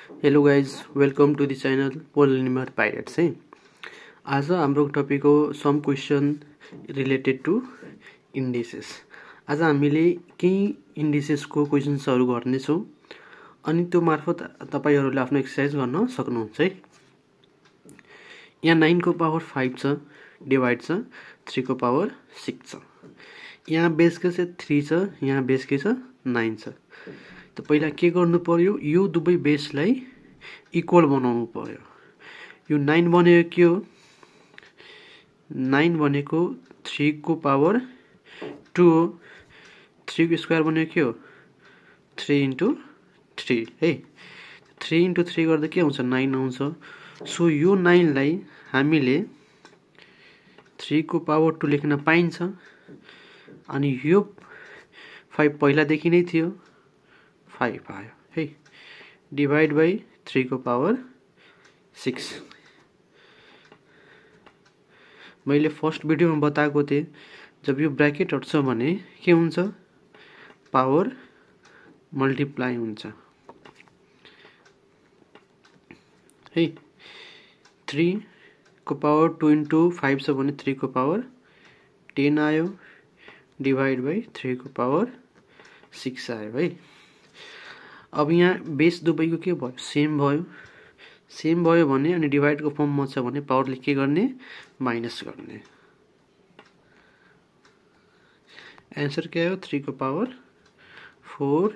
Hello guys welcome to the channel polymer pirates है। आज हाम्रो टपिक हो some question related to indices. आज हामीले केही इन्डिसेसको क्वेसन्सहरू गर्नेछौँ अनि त्यो मार्फत तपाईहरुले आफ्नो एक्सरसाइज गर्न सक्नुहुन्छ है। यहाँ 9 को पावर 5 छ, डिवाइड छ 3 को पावर 6 छ। यहाँ बेस के छ 3 छ, यहाँ बेस के छ 9 छ। त पहिला के गर्नु पर्यो, यो दुवै बेसलाई इक्वल बनाउनु पर्यो। यो 9 भनेको के हो, 9 भनेको 3 को पावर 2 हो। 3 को स्क्वायर भनेको के हो 3 into 3 है। 3 into 3 गर्दा के आउँछ 9 आउँछ। सो यो 9 लाई हामीले 3 को पावर 2 लेख्न पाइन्छ अनि यो 5 पहिलादेखि नै थियो 5 आयो है। डिवाइड बाई 3 को पावर 6। मैले फर्स्ट भिडियोमा बताएको थिएँ जब यो ब्रैकेट हट्छ भने के हुन्छ, पावर मल्टिप्लाई हुन्छ है। 3 को पावर 2 into 5 छ भने 3 को पावर 10 आयो, डिवाइड बाई 3 को पावर 6 आयो है। अब यहाँ बेस दुवैको के भयो सेम भयो भने अनि डिवाइड को फर्ममा छ भने पावरले के गर्ने माइनस गर्ने। आन्सर के आयो 3 को पावर 4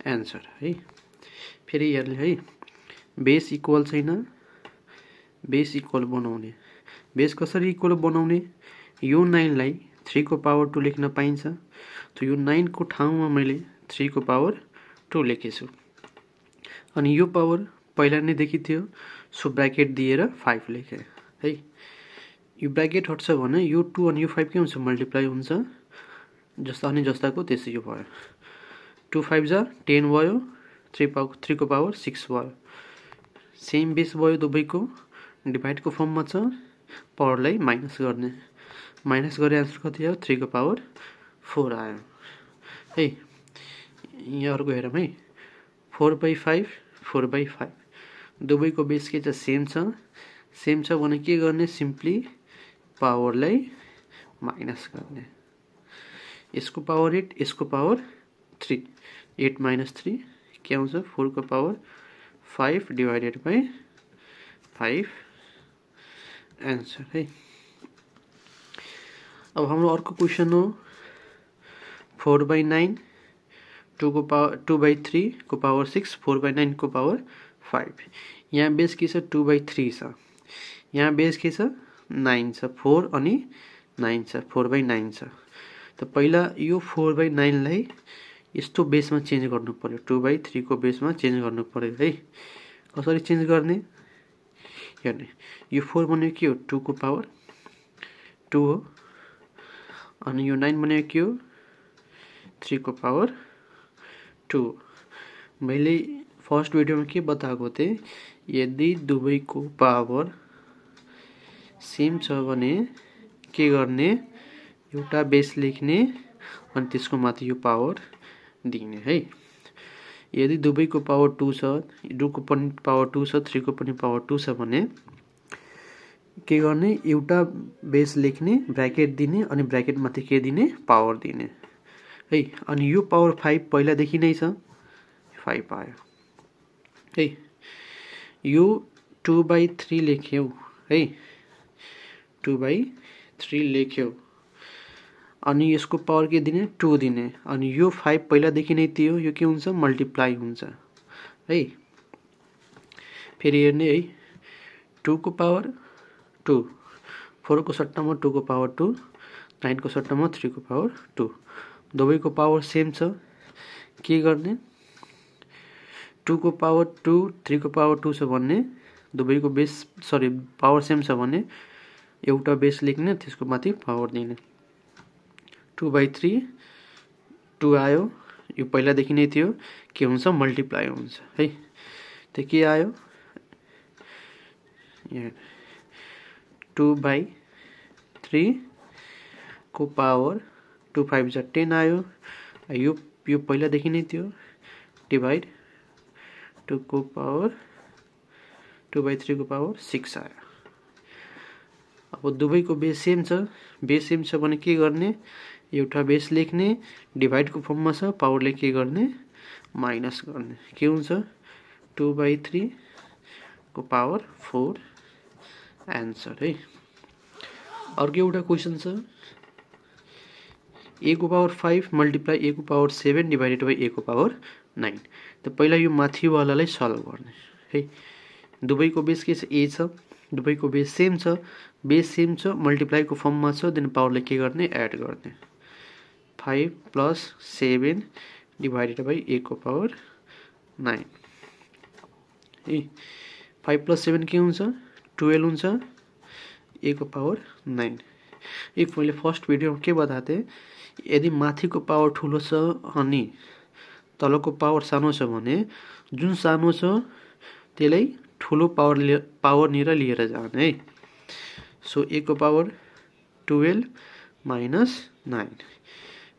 आन्सर है। फेरि हेर्ने है, बेस इक्वल छैन, बेस इक्वल बनाउने। बेस कसरी इक्वल बनाउने, यो 9 लाई 3 को पावर 2 लेख्न पाइन्छ। त यो 9 को ठाउँमा मैले 3 को पावर 2 लेखेछु अनि यो पावर पहिला नै देखि थियो, सो ब्रैकेट दिएर 5 लेखे है। यो ब्रैकेट हट्छ भने यो 2 अनि यो 5 के हुन्छ मल्टिप्लाई हुन्छ, जस्ता अनि जस्ताको त्यसै यो भयो। 2 5 जा 10 भयो, 3 को पावर 6 भयो। सेम बेस भयो दुवैको, डिवाइड को फर्ममा छ, पावरलाई माइनस गर्ने। माइनस गरे आन्सर कति आयो 3 को पावर 4 आयो है। यहाँ अर्को हेरौँ है, 4/5 4/5 दुवैको बेस के छ सेम छ भने के गर्ने, सिम्पली पावरलाई माइनस गर्ने। यसको पावर 8, यसको पावर 3, 8 - 3 के आउँछ 4 को पावर 5 डिवाइडेड बाई 5 आन्सर है। अब हाम्रो अर्को क्वेसन हो 4/9 2/3 को पावर 6 4/9 को पावर 5। यहाँ बेस के छ 2/3 छ, यहाँ बेस के छ 9 छ, 4 अनि 9 छ, 4/9 छ। त पहिला यो 4/9 लाई यस्तो बेसमा चेन्ज गर्नु पर्यो, 2/3 को बेसमा चेन्ज गर्नु पर्यो है। कसरी चेन्ज गर्ने हेर्ने, यो 4 भनेको के हो 2 को पावर 2 हो अनि यो 9 भनेको के हो 3 को पावर 2। मैले फर्स्ट भिडियोमा के बताएको थिएँ, यदि दुवैको पावर सेम छ भने के गर्ने, एउटा बेस लेख्ने अनि त्यसको माथि यो पावर दिने है। यदि दुवैको पावर 2 छ, 2 को पनि पावर 2 छ, 3 को पनि पावर 2 छ भने के गर्ने, एउटा बेस लेख्ने, ब्रैकेट दिने अनि ब्रैकेट माथि के दिने पावर दिने है। अनि यो पावर 5 पहिलादेखि नै छ 5 आयो है। यो 2/3 लेख्यौ है, 2/3 लेख्यौ अनि यसको पावर के दिने 2 दिने अनि यो 5 पहिलादेखि नै थियो, यो के हुन्छ मल्टिप्लाई हुन्छ है। फेरि हेर्ने है, 2 को पावर 2 4 को सट्टामा 2 को पावर 2, 9 को सट्टामा 3 को पावर 2। दुवैको पावर सेम छ, के गर्ने 2 को पावर 2 3 को पावर 2 छ भने दुवैको बेस पावर सेम छ भने एउटा बेस लेख्ने, त्यसको माथि पावर दिने। 2/3 2 आयो, यो पहिलादेखि नै थियो, के हुन्छ मल्टिप्लाई हुन्छ है। त के आयो 2/3 को पावर 2 5 जा 10 आयो, यो पहिलादेखि नै थियो, डिवाइड 2 को पावर 2/3 को पावर 6 आयो। अब दुवैको बेस सेम छ भने के गर्ने, एउटा बेस लेख्ने, डिभाइडको फर्ममा छ, पावरले के गर्ने माइनस गर्ने, के हुन्छ 2/3 को पावर 4 आन्सर है। अर्को एउटा क्वेसन छ a को पावर 5 मल्टिप्लाई a को पावर 7 डिभाइडेड बाई a को पावर 9। त पहिला यो माथिवालालाई सल्भ गर्ने है। दुवैको बेस के छ a छ, दुवैको बेस सेम छ, मल्टिप्लाईको फर्ममा छ, देन पावरले के गर्ने एड गर्ने 5 + 7 डिभाइडेड बाई a को पावर 9 है। 5 + 7 के हुन्छ 12 हुन्छ, a को पावर 9। एक मैले फर्स्ट भिडियोमा के बताएको थिएँ, यदि माथिको पावर ठुलो छ अनि तलको पावर सानो छ भने जुन सानो छ त्यसलाई ठुलो पावरनिर लिएर जाने है। सो a को पावर 12 माइनस 9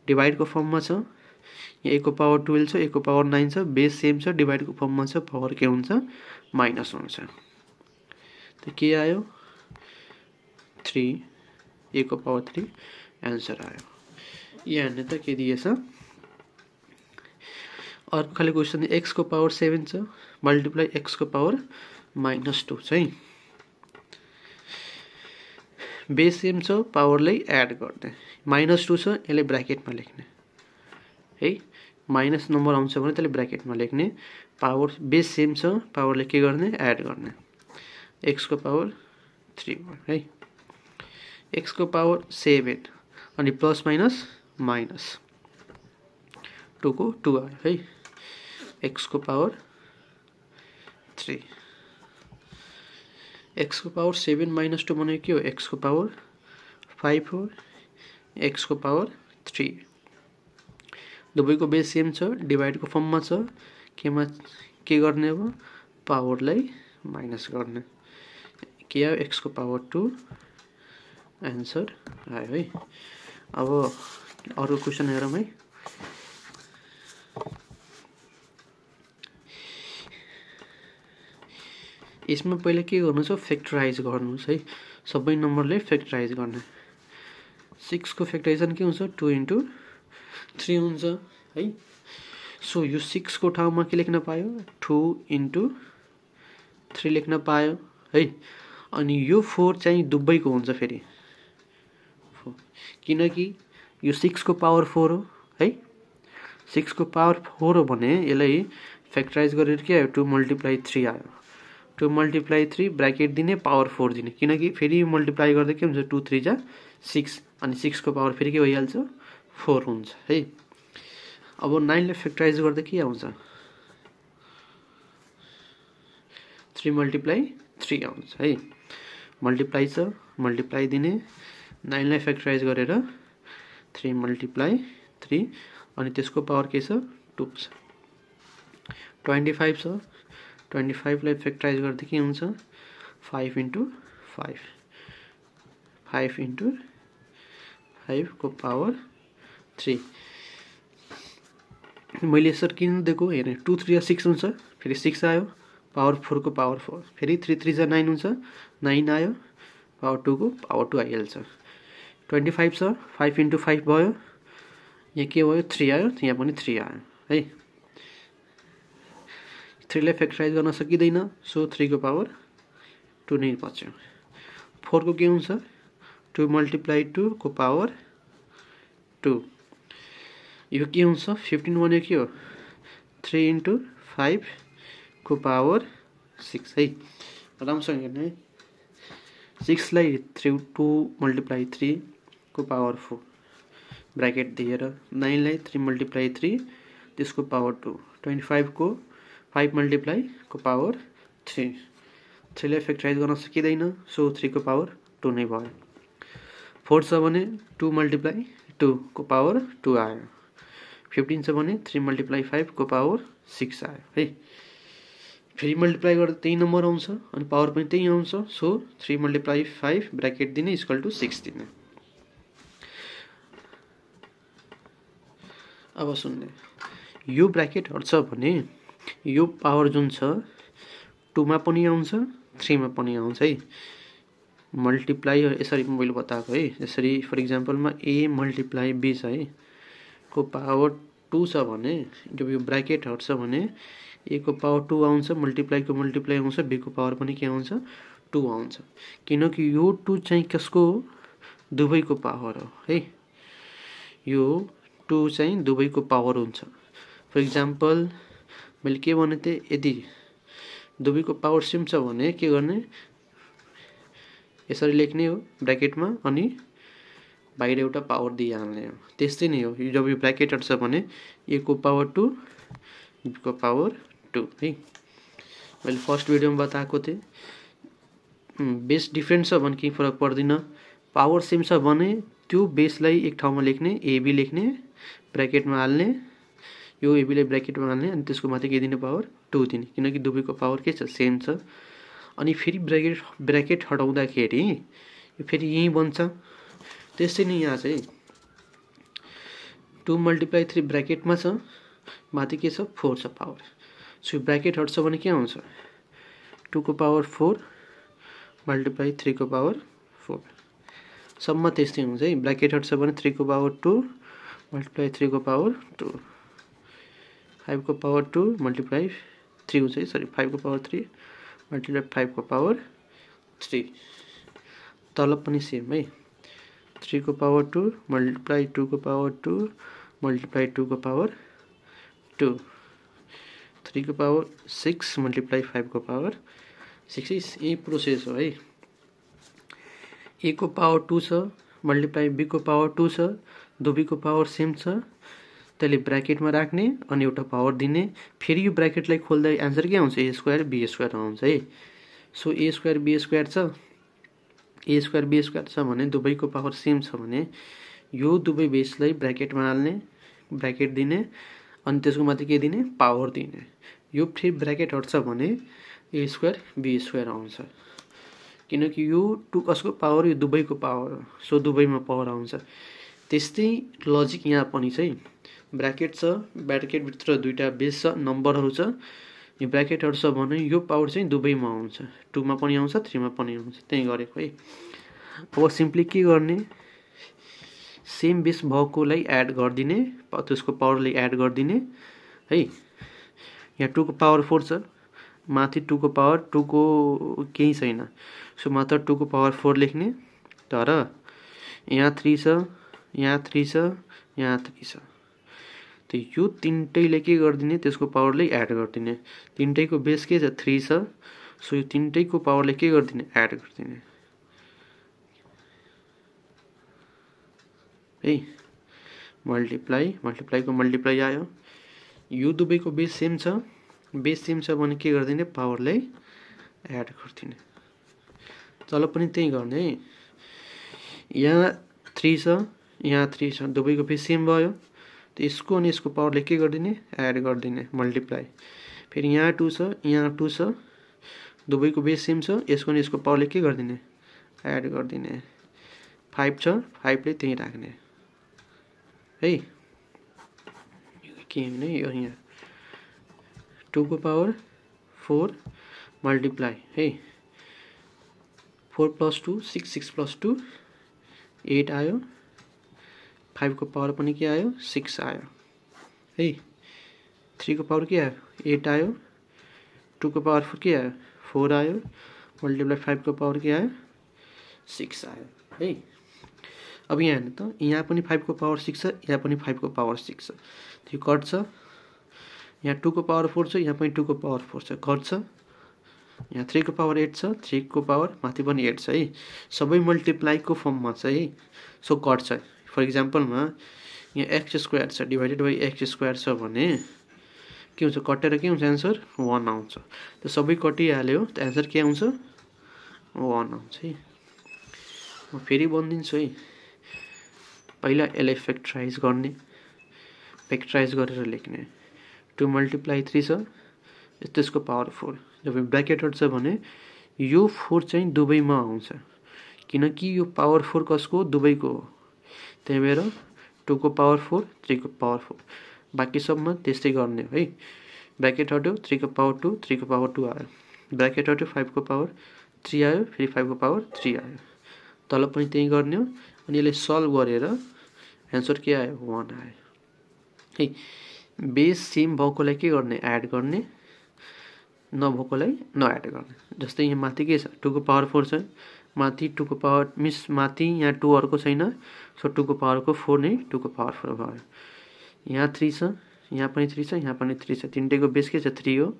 डिभाइडको फर्ममा छ, यहाँ a को पावर 12 छ, a को पावर 9 छ, बेस सेम छ, डिभाइडको फर्ममा छ, पावर के हुन्छ माइनस हुन्छ। त के आयो 3, a को पावर 3 आन्सर आयो। यहाँ त के दिएछ, अर्को खाली क्वेसन x को पावर 7 छ मल्टिप्लाई x को पावर -2 छ है। बेस सेम छ, पावरलाई एड गर्ने, -2 छ, यसले ब्र्याकेटमा लेख्ने है। माइनस नम्बर आउँछ भने त्यसले ब्र्याकेटमा लेख्ने, पावर बेस सेम छ, पावरले के गर्ने एड गर्ने, x को पावर 3 है। x को पावर 7 अनि प्लस माइनस माइनस 2 को 2 आयो है। x को पावर 3, x को पावर 7 - 2 भनेको के हो, x को पावर 5 हो, x को पावर 3। दुवैको बेस सेम छ, डिभाइडको फर्ममा छ, केमा के गर्ने अब पावरलाई माइनस गर्ने, के आयो x को पावर 2 आन्सर आयो है। अब अर्को क्वेसन हेरौँ है। यसमा पहिला के गर्नु छ फ्याक्टराइज गर्नुस् है, सबै नम्बरले फ्याक्टराइज गर्ने। 6 को फ्याक्टराइजेसन के हुन्छ 2 × 3 हुन्छ है। सो यो 6 को ठाउँमा के लेख्न पायो 2 × 3 लेख्न पायो है। अनि यो 4 चाहिँ दुवैको हुन्छ फेरि, किनकि यो 6 को पावर 4 हो है। 6 को पावर 4 हो भने यसलाई फ्याक्टराइज गरेर के आयो 2 × 3 आयो। 2 × 3 ब्र्याकेट दिने, पावर 4 दिने, किनकि फेरि मल्टिप्लाई गर्दा के हुन्छ 2 3 जा 6 अनि 6 को पावर फेरि के भइहाल्छ 4 हुन्छ है। अब 9 ले फ्याक्टराइज गर्दा के आउँछ 3 × 3 आउँछ है। मल्टिप्लाई छ, मल्टिप्लाई दिने, 9 लाई फ्याक्टराइज गरेर 3 × 3 अनि त्यसको पावर के छ 2 छ। 25 छ, 25 लाई फ्याक्टराइज गर्दा के हुन्छ 5 × 5, 5 × 5 को पावर 3। मैले यसरी किन दिएको हेर्ने, 2 3 6 हुन्छ, फेरि 6 आयो, पावर 4 को पावर 4, फेरि 3 3 9 हुन्छ, 9 आयो, पावर 2 को पावर 2 आइहाल्छ। 25 छ, 5 × 5 भयो, यहाँ के भयो 3 आयो, यहाँ पनि 3 आयो है। 3 लाई फ्याक्टराइज गर्न सकिँदैन, सो 3 को पावर 2 नै बच्यो। 4 को के हुन्छ 2 × 2 को पावर 2, यो के हुन्छ 15 भनेको के हो 3 × 5 को पावर 6 है। राम्रोसँग हेर्नु है, 6 लाई 2 × 3 को पावर 4 ब्र्याकेट दिएर, 9 लाई 3 × 3 त्यसको पावर 2, 25 को 5 × को पावर 3, 3 लाई फ्याक्टराइज गर्न सकिँदैन, सो 3 को पावर 2 नै भयो। 4 छ भने 2 × 2 को पावर 2 आयो। 15 छ भने 3 × 5 को पावर 6 आयो है। फेरि मल्टिप्लाई गर्दा त्यही नम्बर आउँछ अनि पावर पनि त्यही आउँछ, सो 3 × 5 ब्र्याकेट दिने = 6 दिने। अब सुन्ने, यो ब्र्याकेट हट्छ भने यो पावर जुन छ 2 मा पनि आउँछ 3 मा पनि आउँछ है। मल्टिप्लाई यसरी मैले बताएको है। यसरी फर इक्जाम्पलमा a मल्टिप्लाई b छ है को पावर 2 छ भने जब यो ब्र्याकेट हट्छ भने a को पावर 2 आउँछ, मल्टिप्लाई को मल्टिप्लाई आउँछ, b को पावर पनि के आउँछ 2 आउँछ। किनकि यो 2 चाहिँ कसको हो? दुवैको पावर हो है। यो 2 चाहिँ दुवैको पावर हुन्छ। फर इक्जाम्पल मैले के भने थिएँ, यदि दुवैको पावर सेम छ भने के गर्ने, यसरी लेख्ने हो ब्र्याकेटमा अनि बाहिर एउटा पावर दिइहाल्ने हो। त्यस्तै नै हो, जब यो ब्र्याकेट छ भने a को पावर 2 b को पावर 2 है। मैले फर्स्ट भिडियोमा बताएको थिएँ बेस डिफ्रेन्ट छ भने केही फरक पर्दैन। पावर सेम छ भने त्यो बेसलाई एक ठाउँमा लेख्ने, ab लेख्ने, ब्र्याकेटमा हाल्ने, यो ab लाई ब्र्याकेटमा हाल्ने अनि त्यसको माथि के दिने पावर 2 दिने, किनकि दुवैको पावर के छ सेम छ। अनि फेरि ब्र्याकेट हटाउँदाखेरि यो फेरि यही बन्छ। त्यस्तै नै यहाँ चाहिँ 2 मल्टिप्लाई 3 ब्र्याकेटमा छ, माथि के छ 4 छ पावर। सो ब्र्याकेट हट्छ भने के आउँछ 2 को पावर 4 मल्टिप्लाई 3 को पावर 4 सम्म त्यस्तै हुन्छ है। ब्र्याकेट हट्छ भने 3 को पावर 2 मल्टिप्लाई 3 को पावर 2, 5 को पावर 2 मल्टिप्लाई 3 हुन्छ है, सरी 5 को पावर 3 मल्टिप्लाई 5 को पावर 3। तल पनि सेम है, 3 को पावर 2 मल्टिप्लाई 2 को पावर 2 मल्टिप्लाई 2 को पावर 2, 3 को पावर 6 मल्टिप्लाई 5 को पावर 6। यही प्रोसेस हो है। a को पावर 2 छ मल्टिप्लाई b को पावर 2 छ, दुवैको पावर सेम छ, त्यसले ब्र्याकेटमा राख्ने अनि एउटा पावर दिने। फेरि यो ब्र्याकेटलाई खोल्दा एन्सर के आउँछ a स्क्वायर b स्क्वायर आउँछ है। So a square b square छ, a स्क्वायर b स्क्वायर छ भने दुवैको पावर सेम छ भने यो दुवै बेसलाई ब्र्याकेटमा हाल्ने, ब्र्याकेट दिने अनि त्यसको माथि के दिने पावर दिने। यो फेरि ब्र्याकेट हट्छ भने a स्क्वायर b स्क्वायर आउँछ, किनकि यो 2 कसको पावर, यो दुवैको पावर हो। सो दुवैमा पावर आउँछ। त्यस्तै लजिक यहाँ पनि छ है। ब्र्याकेट छ, ब्र्याकेटभित्र दुईटा बेस छ, नम्बरहरू छ, यो ब्र्याकेटहरू छ भने यो पावर चाहिँ दुवैमा आउँछ, 2 मा पनि आउँछ 3 मा पनि आउँछ। त्यही गरेको है। अब सिम्पली के गर्ने, सेम बेस भएकोलाई एड गरिदिने, त्यसको पावरलाई एड गरिदिने है। यहाँ 2 को पावर 4 छ, माथि 2 को पावर 2 को केही छैन, सो मात्र 2 को पावर 4 लेख्ने। तर यहाँ 3 छ, यहाँ 3 छ, यहाँ 3 छ, त यो तीनटैले के गरिदिने त्यसको पावरलाई एड गरिदिने। तीनटैको बेस के छ 3 छ, सो यो तीनटैको पावरलाई के गरिदिने एड गरिदिने है। मल्टिप्लाईको मल्टिप्लाई आयो, यो दुवैको बेस सेम छ, बेस सेम छ भने के गरिदिने पावरलाई एड गरिदिने। तल पनि त्यही गर्ने है। यहाँ 3 छ, यहाँ 3 छ, दुवैको बेस सेम भयो, त यसको अनि यसको पावरले के गरिदिने एड गरिदिने मल्टिप्लाई। फेरि यहाँ 2 छ, यहाँ 2 छ, दुवैको बेस सेम छ, यसको अनि यसको पावरले के गरिदिने एड गरिदिने। 5 छ, 5 ले त्यही राख्ने है। के भने यो यहाँ 2 को पावर 4 मल्टिप्लाई है, 4 + 2 6, 6 + 2 8 आयो, 5 को पावर पनि के आयो 6 आयो है। 3 को पावर के आयो 8 आयो, 2 को पावर के आयो 4 आयो, मल्टिप्लाई 5 को पावर के आयो 6 आयो है। अब यहाँ हेर्नु त, यहाँ पनि 5 को पावर 6 छ, यहाँ पनि 5 को पावर 6 छ, त्यो कट्छ। यहाँ 2 को पावर 4 छ, यहाँ पनि 2 को पावर 4 छ, कट्छ। यहाँ 3 को पावर 8 छ, 3 को पावर माथि पनि 8 छ है। सबै मल्टिप्लाईको फर्ममा छ है, सो कट्छ। फर इक्जाम्पलमा यहाँ एक्स स्क्वायर छ डिभाइडेड बाई एक्स स्क्वायर छ भने के हुन्छ कटेर के हुन्छ एन्सर 1 आउँछ। त सबै कटिहाल्यो त एन्सर के आउँछ 1 आउँछ है। म फेरि भनिदिन्छु है, पहिला यसलाई फ्याक्टराइज गर्ने, फ्याक्टराइज गरेर लेख्ने। 2 मल्टिप्लाई 3 छ, त्यसको पावर 4। जब ब्र्याकेट छ भने यो 4 चाहिँ दुवैमा आउँछ, किनकि यो पावर 4 कसको दुवैको हो। त्यही भएर 2 को पावर 4 3 को पावर 4, बाँकी सबमा त्यस्तै गर्ने है। ब्रैकेट हट्यो 3 को पावर 2 3 को पावर 2 आयो ब्रैकेट हट्यो 5 को पावर 3 आयो फेरि 5 को पावर 3 आयो तल पनि त्यही गर्ने हो अनि यसले सल्भ गरेर आन्सर के आयो 1 आयो है बेस सेम भएकोलाई के गर्ने एड गर्ने नभएकोलाई नएड गर्ने जस्तै यहाँ माथि के छ 2 को पावर 4 छ माथि 2 को पावर मिस माथि यहाँ 2 अर्को छैन सो 2 को पावर को 4 नै 2 को पावर 4 भयो यहाँ 3 छ यहाँ पनि 3 छ यहाँ पनि 3 छ तीनटैको बेस के छ 3 हो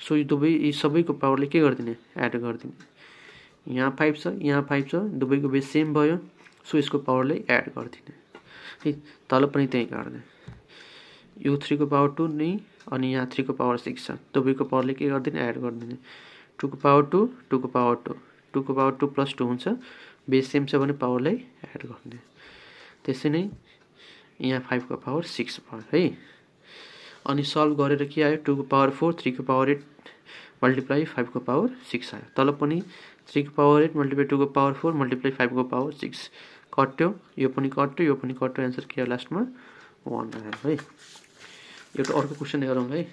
सो यी सबैको पावरले के गर्दिने एड गर्दिने यहाँ 5 छ यहाँ 5 छ दुवैको बेस सेम भयो सो यसको पावरले एड गर्दिने है तल पनि त्यही गर्ने यो 3 को पावर 2 नै अनि यहाँ 3 को पावर 6 छ दुवैको पावरले के गर्दिने एड गर्दिने 2 को पावर 2 2 को पावर 2 2 को पावर 2 प्लस 2 हुन्छ बेस सेम छ भने पावरलाई एड गर्ने त्यसै नै यहाँ 5 को पावर 6 भयो है अनि सल्भ गरेर के आयो 2 को पावर 4 3 को पावर 8 मल्टिप्लाई 5 को पावर 6 आयो तल पनि 3 को पावर 8 मल्टिप्लाई 2 को पावर 4 मल्टिप्लाई 5 को पावर 6 कट्यो यो पनि कट्यो आन्सर के आयो लास्टमा 1 आयो है एउटा अर्को क्वेशन हेरौँ है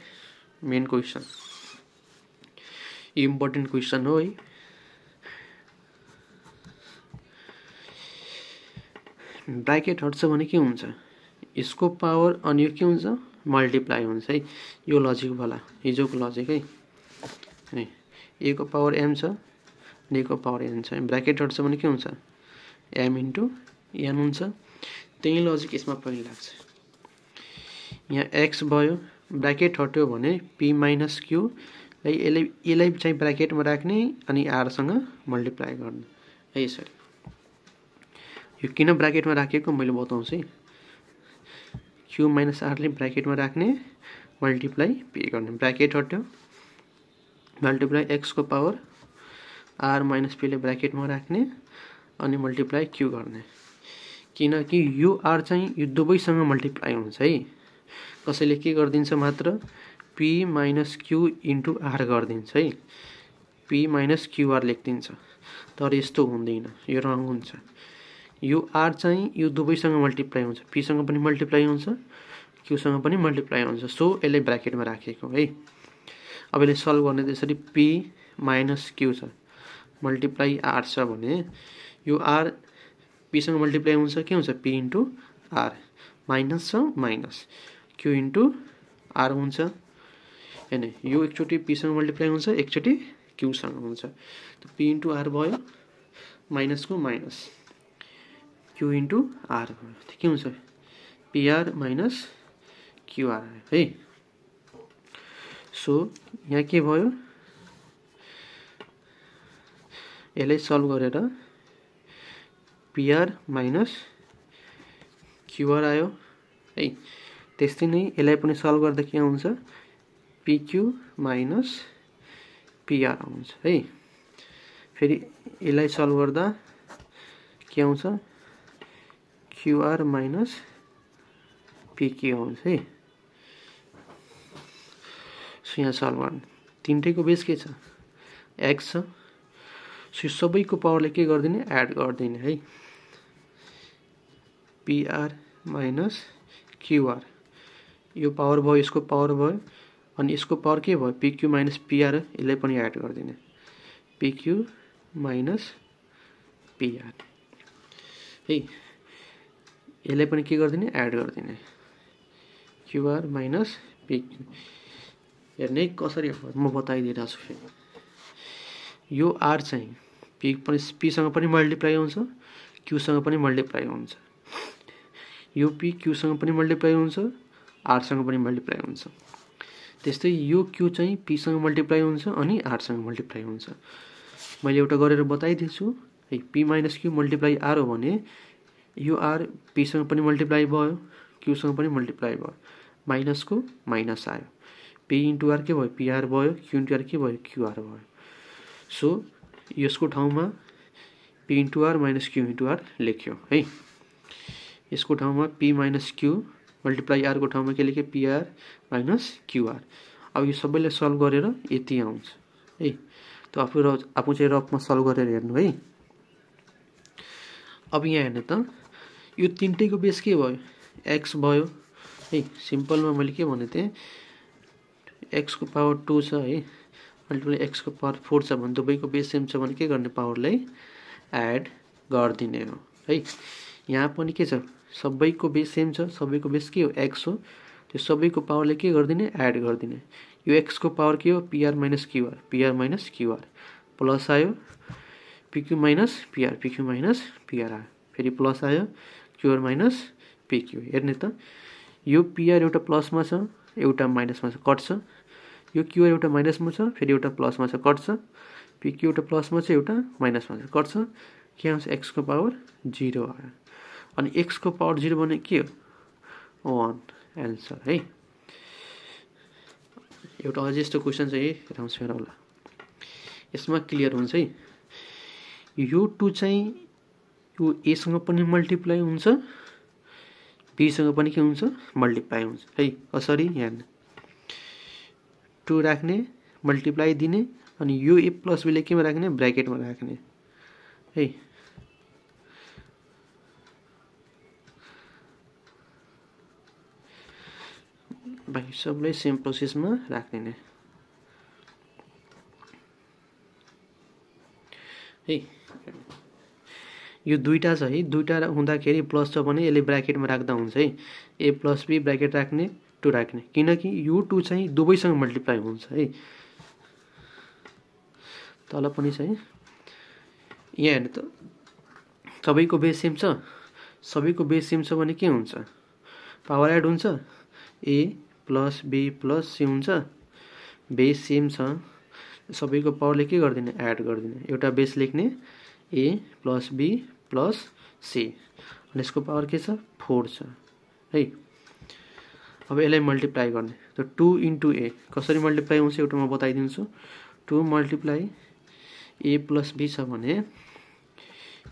मेन क्वेशन इम्पोर्टेन्ट क्वेशन हो है ब्रैकेट हट्छ भने के हुन्छ यसको पावर अनि यो के हुन्छ मल्टिप्लाई हुन्छ है यो लजिक वाला हिजोको लजिक है ए को पावर m छ d को पावर n छ ब्रैकेट हट्छ भने के हुन्छ m इन्टु n हुन्छ त्यही लजिक यसमा पनि लाग्छ यहाँ x भयो ब्रैकेट हट्यो भने p माइनस q यसलाई चाहिँ ब्रैकेटमा राख्ने अनि r सँग मल्टिप्लाई गर्ने है यसरी यो किन ब्रैकेटमा राखेको मैले बताउँछु है q माइनस r ले ब्रैकेटमा राख्ने मल्टिप्लाई p गर्ने ब्रैकेट हट्यो मल्टिप्लाई x को पावर r माइनस p ले ब्रैकेटमा राख्ने अनि मल्टिप्लाई q गर्ने किनकि यो r चाहिँ यो दुवैसँग मल्टिप्लाई हुन्छ है कसैले के गर्दिन्छ मात्र p minus q into r गर्दिन्छ है p माइनस qr लेख्दिन्छ तर यस्तो हुँदैन यो रङ हुन्छ यो r चाहिँ यो दुवैसँग मल्टिप्लाई हुन्छ p सँग पनि मल्टिप्लाई हुन्छ q सँग पनि मल्टिप्लाई हुन्छ सो यसले ब्रैकेटमा राखेको है अब यसले सल्भ गर्ने त्यसरी p माइनस q छ मल्टिप्लाई r छ भने यो r p सँग मल्टिप्लाई हुन्छ के हुन्छ p इन्टु r माइनस छ माइनस q इन्टु r हुन्छ हैन यो एकचोटी p सँग मल्टिप्लाई हुन्छ एकचोटी q सँग हुन्छ त p इन्टु r भयो माइनस को माइनस q इन्टु r भयो त के हुन्छ pr माइनस qr है सो यहाँ के भयो यसलाई सल्भ गरेर pr माइनस qr आयो है त्यस्तै नै यसलाई पनि सल्भ गर्दा के हुन्छ pq माइनस pr आउँछ है फेरि यसलाई सल्भ गर्दा के आउँछ qr माइनस pq आउँछ है सो यहाँ सल्भ गर्ने तीनटैको बेस के छ x छ सो सबैको पावरले के गर्दिने एड गर्दिने है pr माइनस qr यो पावर भयो यसको पावर भयो अनि यसको पावर के भयो pq माइनस pr यसलाई पनि एड गर्दिने pq माइनस pr है यसलाई पनि के गर्दिने एड गर्दिने qr माइनस pq हेर्ने कसरी हो म बताइदिरहेको छु फेरि यो r चाहिँ p सँग पनि मल्टिप्लाई हुन्छ q सँग पनि मल्टिप्लाई हुन्छ यो p q सँग पनि मल्टिप्लाई हुन्छ r सँग पनि मल्टिप्लाई हुन्छ त्यस्तै यो q चाहिँ p सँग मल्टिप्लाई हुन्छ अनि r सँग मल्टिप्लाई हुन्छ मैले एउटा गरेर बताइदिन्छु है p minus q multiply r हो भने यो r p सँग पनि मल्टिप्लाई भयो q सँग पनि मल्टिप्लाई भयो माइनस को माइनस आयो p इन्टु r के भयो pr भयो q इन्टु r के भयो qr भयो सो यसको ठाउँमा p into r minus q into r लेख्यो है यसको ठाउँमा p minus q multiply r को ठाउँमा के लेख्यो pr माइनस qr अब यो सबैले सल्भ गरेर यति आउँछ है त आफू चाहिँ रफमा सल्भ गरेर हेर्नु है अब यहाँ हेर्नु त यो तीनटैको बेस के भयो x भयो है सिम्पलमा मैले के भनेको थिएँ x को पावर 2 छ है मल्टिप्लाई x को पावर 4 छ भने दुवैको बेस सेम छ भने के गर्ने पावरलाई एड गरिदिने हो है। यहाँ पनि के छ सबैको बेस सेम छ सबैको बेस के हो x हो त्यो सबैको पावरले के गरिदिने एड गरिदिने। यो x को पावर के हो pr माइनस qr प्लस आयो pq माइनस pr आयो फेरि प्लस आयो qr माइनस pq। हेर्ने त यो pr एउटा प्लसमा छ एउटा माइनसमा छ कट्छ यो qr एउटा माइनसमा छ फेरि एउटा प्लसमा छ कट्छ pq एउटा प्लसमा छ एउटा माइनसमा छ कट्छ के आउँछ x को पावर 0 आयो अनि x को पावर 0 भने के हो 1 एन्सर है। एउटा अझै यस्तो क्वेसन चाहिँ हेराउँछु हेर होला यसमा क्लियर हुन्छ है। यो 2 चाहिँ यो a सँग पनि मल्टिप्लाई हुन्छ b सँग पनि के हुन्छ मल्टिप्लाई हुन्छ है कसरी यहाँ 2 राख्ने मल्टिप्लाई दिने अनि यो a प्लस b ले केमा राख्ने ब्र्याकेटमा राख्ने है। बाकी सबलाई सेम प्रोसेसमा राख्ने है। यो दुईटा छ है दुईटा हुँदाखेरि प्लस छ भने यसले ब्र्याकेटमा राख्दा हुन्छ है a प्लस b ब्र्याकेट राख्ने 2 राख्ने किनकि यो 2 चाहिँ दुवैसँग मल्टिप्लाई हुन्छ है तल पनि छ है। यहाँ हेर्नु त सबैको बेस सेम छ सबैको बेस सेम छ भने के हुन्छ पावर एड हुन्छ a plus b plus c हुन्छ बेस सेम छ सबैको पावरले के गरिदिने एड गरिदिने एउटा बेस लेख्ने a plus b plus c अनि यसको पावर के छ 4 छ है। अब यसलाई मल्टिप्लाई गर्ने त 2 इन्टु a कसरी मल्टिप्लाई हुन्छ एउटा म बताइदिन्छु 2 मल्टिप्लाई a प्लस b छ भने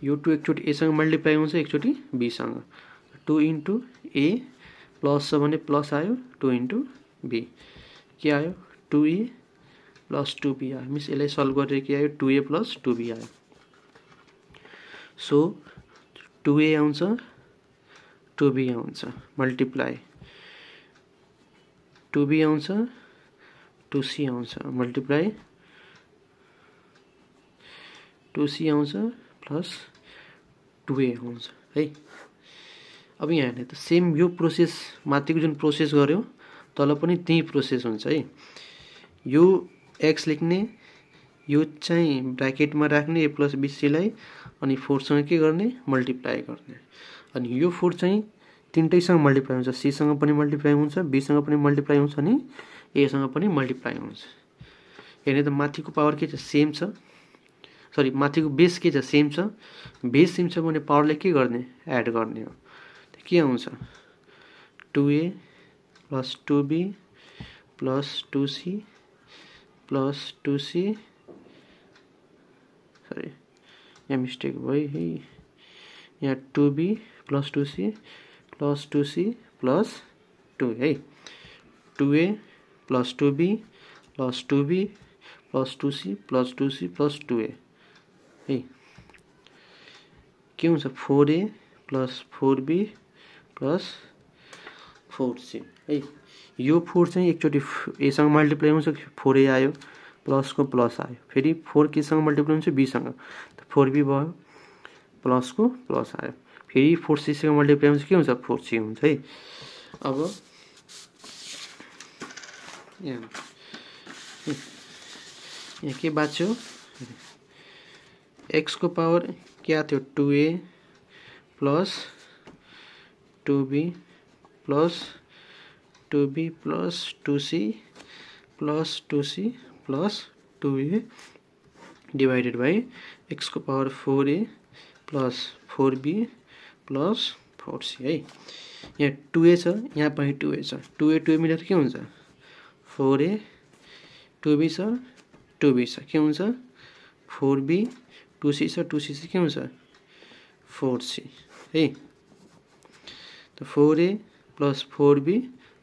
यो 2 एकचोटि a सँग मल्टिप्लाई हुन्छ एकचोटि b सँग 2 इन्टु a प्लस छ भने प्लस आयो 2 इन्टु b के आयो 2a प्लस 2b आयो मिस यसलाई सल्भ गरेर के आयो 2a प्लस 2b आयो सो 2a आउँछ 2b आउँछ मल्टिप्लाई 2b आउँछ 2c आउँछ मल्टिप्लाई 2c आउँछ प्लस 2a आउँछ है। अब यहाँ हेर्ने त सेम यो प्रोसेस माथिको जुन प्रोसेस गर्यो तल पनि त्यही प्रोसेस हुन्छ है। यो x लेख्ने यो चाहिँ ब्र्याकेटमा राख्ने a प्लस b c लाई अनि 4 सँग के गर्ने मल्टिप्लाई गर्ने अनि यो 4 चाहिँ तीनटैसँग मल्टिप्लाई हुन्छ c सँग पनि मल्टिप्लाई हुन्छ b सँग पनि मल्टिप्लाई हुन्छ अनि a सँग पनि मल्टिप्लाई हुन्छ। हेर्ने त माथिको पावर के छ सेम छ सरी माथिको बेस के छ सेम छ बेस सेम छ भने पावरले के गर्ने एड गर्ने हो के आउँछ 2a plus 2b plus 2c plus 2c sorry यहाँ मिस्टेक भयो है यहाँ 2b plus 2c plus 2c plus 2 है 2a plus 2b plus 2b plus 2c plus 2c plus 2a है के हुन्छ 4a plus 4b plus 4c है। यो 4 चाहिँ एकचोटि a सँग मल्टिप्लाई हुन्छ 4a आयो प्लस को प्लस आयो फेरि 4 के सँग मल्टिप्लाई हुन्छ b सँग त 4b भयो प्लस को प्लस आयो फेरि 4c सँग मल्टिप्लाई हुन्छ के हुन्छ 4c हुन्छ है। अब यहाँ के बाँच्यो x को पावर क्या थियो 2a plus 2b plus 2b plus 2c plus 2c plus 2a divided by x को power 4a plus 4b plus 4c है। यहाँ 2a छ यहाँ पनि 2a छ 2a मिलेर के हुन्छ 4a 2b छ 2b छ के हुन्छ 4b 2c छ 2c चाहिँ के हुन्छ 4c है। तो 4a plus 4b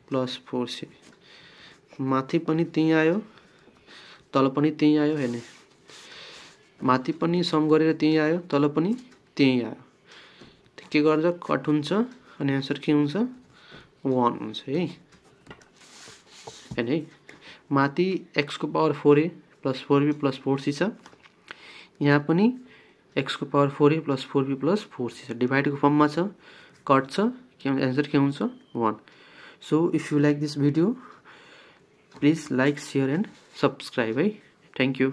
plus 4c माथि पनि त्यही आयो तल पनि त्यही आयो हेर्ने माथि पनि सम गरेर त्यही आयो तल पनि त्यही आयो के गर्छ कट हुन्छ अनि आन्सर के हुन्छ 1 हुन्छ है हेर्ने माथि x को power 4a plus 4b plus 4c छ, यहाँ पनि x को power 4a plus 4b plus 4c छ, डिभाइडको फर्ममा छ, कट छ, एन्सर के हुन्छ 1. So if you like this video please like, share and subscribe है. Thank you.